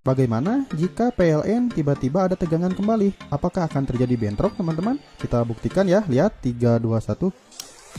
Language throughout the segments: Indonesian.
Bagaimana jika PLN tiba-tiba ada tegangan kembali? Apakah akan terjadi bentrok, teman-teman? Kita buktikan ya, lihat 3, 2, 1.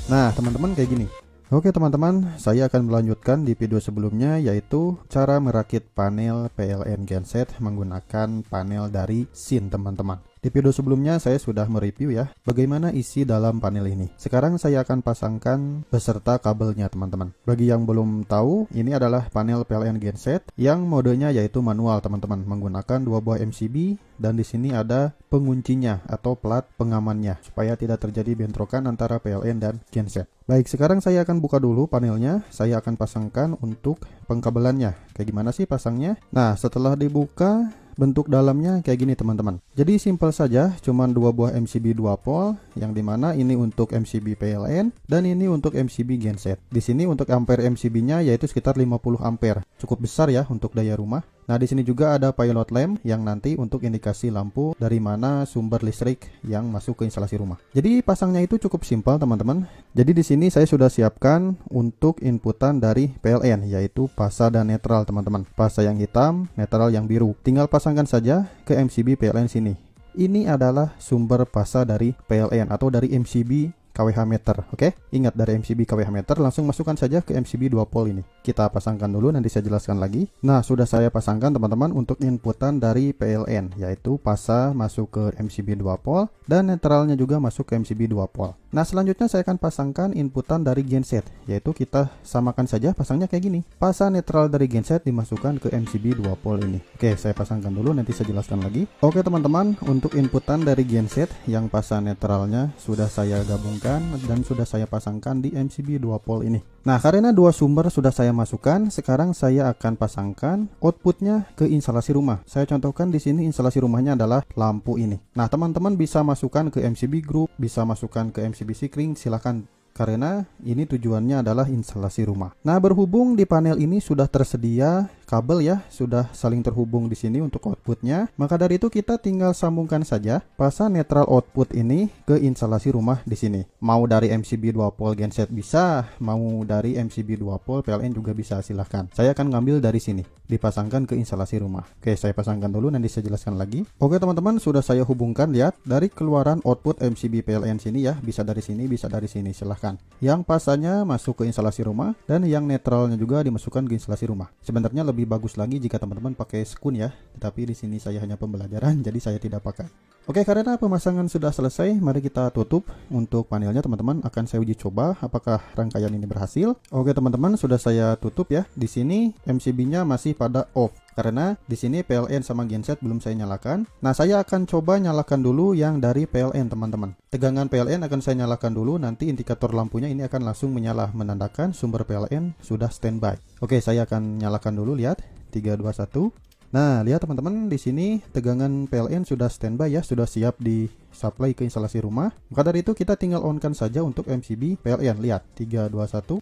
Nah, teman-teman kayak gini. Oke teman-teman, saya akan melanjutkan di video sebelumnya, yaitu cara merakit panel PLN genset menggunakan panel dari SIN, teman-teman. Di video sebelumnya saya sudah mereview ya, bagaimana isi dalam panel ini. Sekarang saya akan pasangkan beserta kabelnya, teman-teman. Bagi yang belum tahu, ini adalah panel PLN genset yang modenya yaitu manual, teman-teman, menggunakan 2 buah MCB, dan di sini ada penguncinya atau plat pengamannya supaya tidak terjadi bentrokan antara PLN dan genset. Baik, sekarang saya akan buka dulu panelnya. Saya akan pasangkan untuk pengkabelannya. Kayak gimana sih pasangnya? Nah, setelah dibuka, bentuk dalamnya kayak gini, teman-teman. Jadi simpel saja, cuman 2 buah MCB 2 pol, yang dimana ini untuk MCB PLN dan ini untuk MCB genset. Di sini untuk ampere MCB-nya yaitu sekitar 50 ampere. Cukup besar ya untuk daya rumah. Nah, di sini juga ada pilot lamp yang nanti untuk indikasi lampu dari mana sumber listrik yang masuk ke instalasi rumah. Jadi pasangnya itu cukup simpel, teman-teman. Jadi di sini saya sudah siapkan untuk inputan dari PLN, yaitu pasa dan netral, teman-teman. Pasa yang hitam, netral yang biru. Tinggal pasangkan saja ke MCB PLN sini. Ini adalah sumber pasa dari PLN atau dari MCB kWh meter. Oke, ingat dari MCB kWh meter, langsung masukkan saja ke MCB 2 pol ini. Kita pasangkan dulu, nanti saya jelaskan lagi. Nah, sudah saya pasangkan, teman-teman, untuk inputan dari PLN, yaitu pasa masuk ke MCB 2 pol dan netralnya juga masuk ke MCB 2 pol. Nah, selanjutnya saya akan pasangkan inputan dari genset, yaitu kita samakan saja pasangnya kayak gini. Pasa netral dari genset dimasukkan ke MCB 2 pol ini. Oke, saya pasangkan dulu, nanti saya jelaskan lagi. Oke, teman-teman, untuk inputan dari genset yang pasa netralnya sudah saya gabungkan dan sudah saya pasangkan di MCB 2 pol ini. Nah, karena 2 sumber sudah saya masukkan, sekarang saya akan pasangkan outputnya ke instalasi rumah. Saya contohkan di sini instalasi rumahnya adalah lampu ini. Nah, teman-teman bisa masukkan ke MCB group, bisa masukkan ke MCB Sikring, silahkan. Karena ini tujuannya adalah instalasi rumah. Nah, berhubung di panel ini sudah tersedia kabel ya, sudah saling terhubung di sini untuk outputnya, maka dari itu kita tinggal sambungkan saja pasa netral output ini ke instalasi rumah di sini. Mau dari MCB 2 pol genset bisa, mau dari MCB 2 pol PLN juga bisa, silahkan. Saya akan ngambil dari sini, dipasangkan ke instalasi rumah. Oke, saya pasangkan dulu, nanti saya jelaskan lagi. Oke teman-teman, sudah saya hubungkan, lihat dari keluaran output MCB PLN sini ya, bisa dari sini, bisa dari sini, silahkan. Yang pasanya masuk ke instalasi rumah dan yang netralnya juga dimasukkan ke instalasi rumah. Sebenarnya lebih bagus lagi jika teman-teman pakai skun ya, tetapi di sini saya hanya pembelajaran, jadi saya tidak pakai. Oke, karena pemasangan sudah selesai, mari kita tutup untuk panelnya, teman-teman. Akan saya uji coba apakah rangkaian ini berhasil. Oke teman-teman, sudah saya tutup ya. Di sini MCB-nya masih pada off karena di sini PLN sama genset belum saya nyalakan. Nah, saya akan coba nyalakan dulu yang dari PLN, teman-teman. Tegangan PLN akan saya nyalakan dulu, nanti indikator lampunya ini akan langsung menyala, menandakan sumber PLN sudah standby. Oke, saya akan nyalakan dulu, lihat 3, 2, 1. Nah, lihat teman-teman, di sini tegangan PLN sudah standby ya, sudah siap di supply ke instalasi rumah. Maka dari itu kita tinggal on-kan saja untuk MCB PLN. Lihat 3, 2, 1.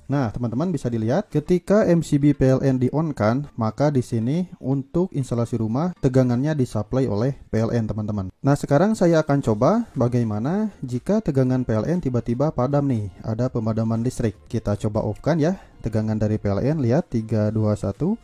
Nah, teman-teman bisa dilihat ketika MCB PLN di-on-kan, maka di sini untuk instalasi rumah tegangannya disuplai oleh PLN, teman-teman. Nah, sekarang saya akan coba bagaimana jika tegangan PLN tiba-tiba padam nih, ada pemadaman listrik. Kita coba off-kan ya tegangan dari PLN, lihat 3, 2, 1.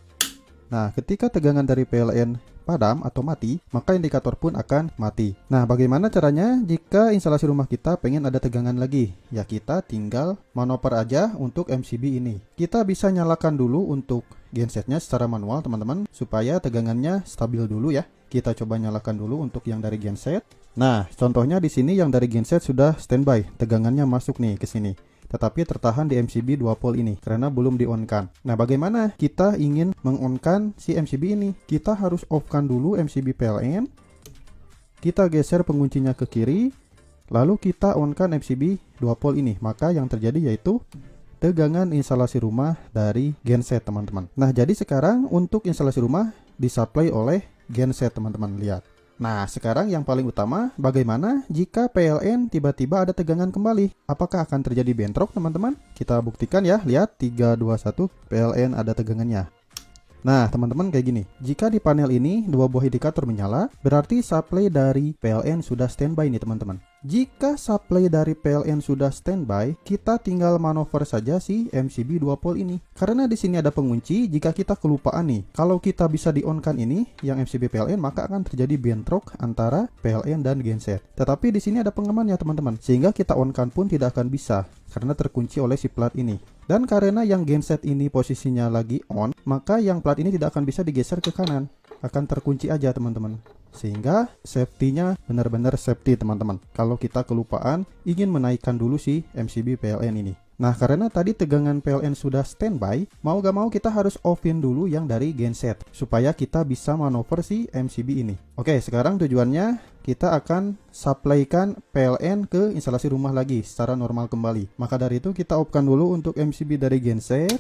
Nah, ketika tegangan dari PLN padam atau mati, maka indikator pun akan mati. Nah, bagaimana caranya jika instalasi rumah kita pengen ada tegangan lagi? Ya, kita tinggal manoper aja untuk MCB ini. Kita bisa nyalakan dulu untuk gensetnya secara manual, teman-teman, supaya tegangannya stabil dulu ya. Kita coba nyalakan dulu untuk yang dari genset. Nah, contohnya di sini yang dari genset sudah standby, tegangannya masuk nih ke sini. Tetapi tertahan di MCB 2 pol ini karena belum di-on-kan. Nah, bagaimana kita ingin meng-on-kan si MCB ini? Kita harus off-kan dulu MCB PLN. Kita geser penguncinya ke kiri, lalu kita on-kan MCB 2 pol ini. Maka yang terjadi yaitu tegangan instalasi rumah dari genset, teman-teman. Nah, jadi sekarang untuk instalasi rumah disuplai oleh genset, teman-teman. Lihat. Nah, sekarang yang paling utama, bagaimana jika PLN tiba-tiba ada tegangan kembali? Apakah akan terjadi bentrok, teman-teman? Kita buktikan ya, lihat 3, 2, 1, PLN ada tegangannya. Nah, teman-teman kayak gini. Jika di panel ini 2 buah indikator menyala, berarti supply dari PLN sudah standby nih, teman-teman. Jika supply dari PLN sudah standby, kita tinggal manuver saja si MCB 2 pole ini. Karena di sini ada pengunci, jika kita kelupaan nih, kalau kita bisa di-on-kan ini, yang MCB PLN, maka akan terjadi bentrok antara PLN dan genset. Tetapi di sini ada pengamannya teman-teman, sehingga kita on-kan pun tidak akan bisa, karena terkunci oleh si plat ini. Dan karena yang genset ini posisinya lagi on, maka yang plat ini tidak akan bisa digeser ke kanan, akan terkunci aja teman-teman. Sehingga safety-nya benar-benar safety teman-teman. Kalau kita kelupaan ingin menaikkan dulu si MCB PLN ini. Nah, karena tadi tegangan PLN sudah standby, mau gak mau kita harus off-in dulu yang dari genset supaya kita bisa manuver si MCB ini. Oke, sekarang tujuannya kita akan supply-kan PLN ke instalasi rumah lagi secara normal kembali. Maka dari itu kita off-kan dulu untuk MCB dari genset.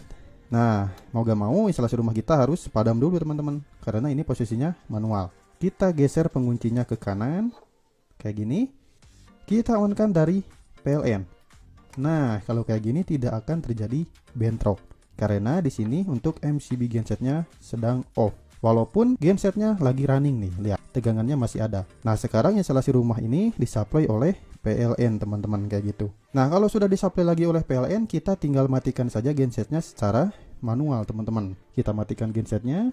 Nah, mau gak mau instalasi rumah kita harus padam dulu teman-teman, karena ini posisinya manual. Kita geser penguncinya ke kanan kayak gini, kita on-kan dari PLN. Nah, kalau kayak gini tidak akan terjadi bentrok karena di sini untuk MCB gensetnya sedang off. Walaupun gensetnya lagi running nih, lihat tegangannya masih ada. Nah, sekarang instalasi rumah ini disuplai oleh PLN teman-teman kayak gitu. Nah, kalau sudah disuplai lagi oleh PLN, kita tinggal matikan saja gensetnya secara manual teman-teman. Kita matikan gensetnya.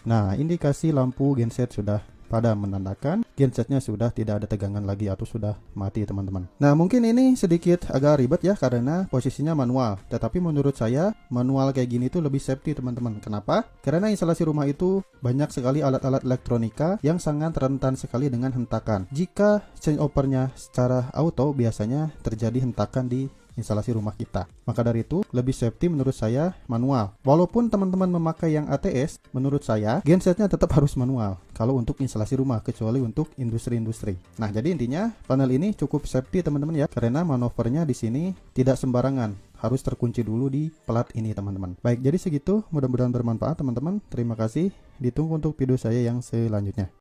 Nah, indikasi lampu genset sudah padam, menandakan gensetnya sudah tidak ada tegangan lagi atau sudah mati teman-teman. Nah, mungkin ini sedikit agak ribet ya karena posisinya manual. Tetapi menurut saya manual kayak gini tuh lebih safety teman-teman. Kenapa? Karena instalasi rumah itu banyak sekali alat-alat elektronika yang sangat rentan sekali dengan hentakan. Jika changeovernya secara auto, biasanya terjadi hentakan di instalasi rumah kita. Maka dari itu lebih safety menurut saya manual. Walaupun teman-teman memakai yang ATS, menurut saya gensetnya tetap harus manual kalau untuk instalasi rumah, kecuali untuk industri-industri. Nah, jadi intinya panel ini cukup safety teman-teman ya, karena manuvernya di sini tidak sembarangan, harus terkunci dulu di plat ini teman-teman. Baik, jadi segitu, mudah-mudahan bermanfaat teman-teman. Terima kasih, ditunggu untuk video saya yang selanjutnya.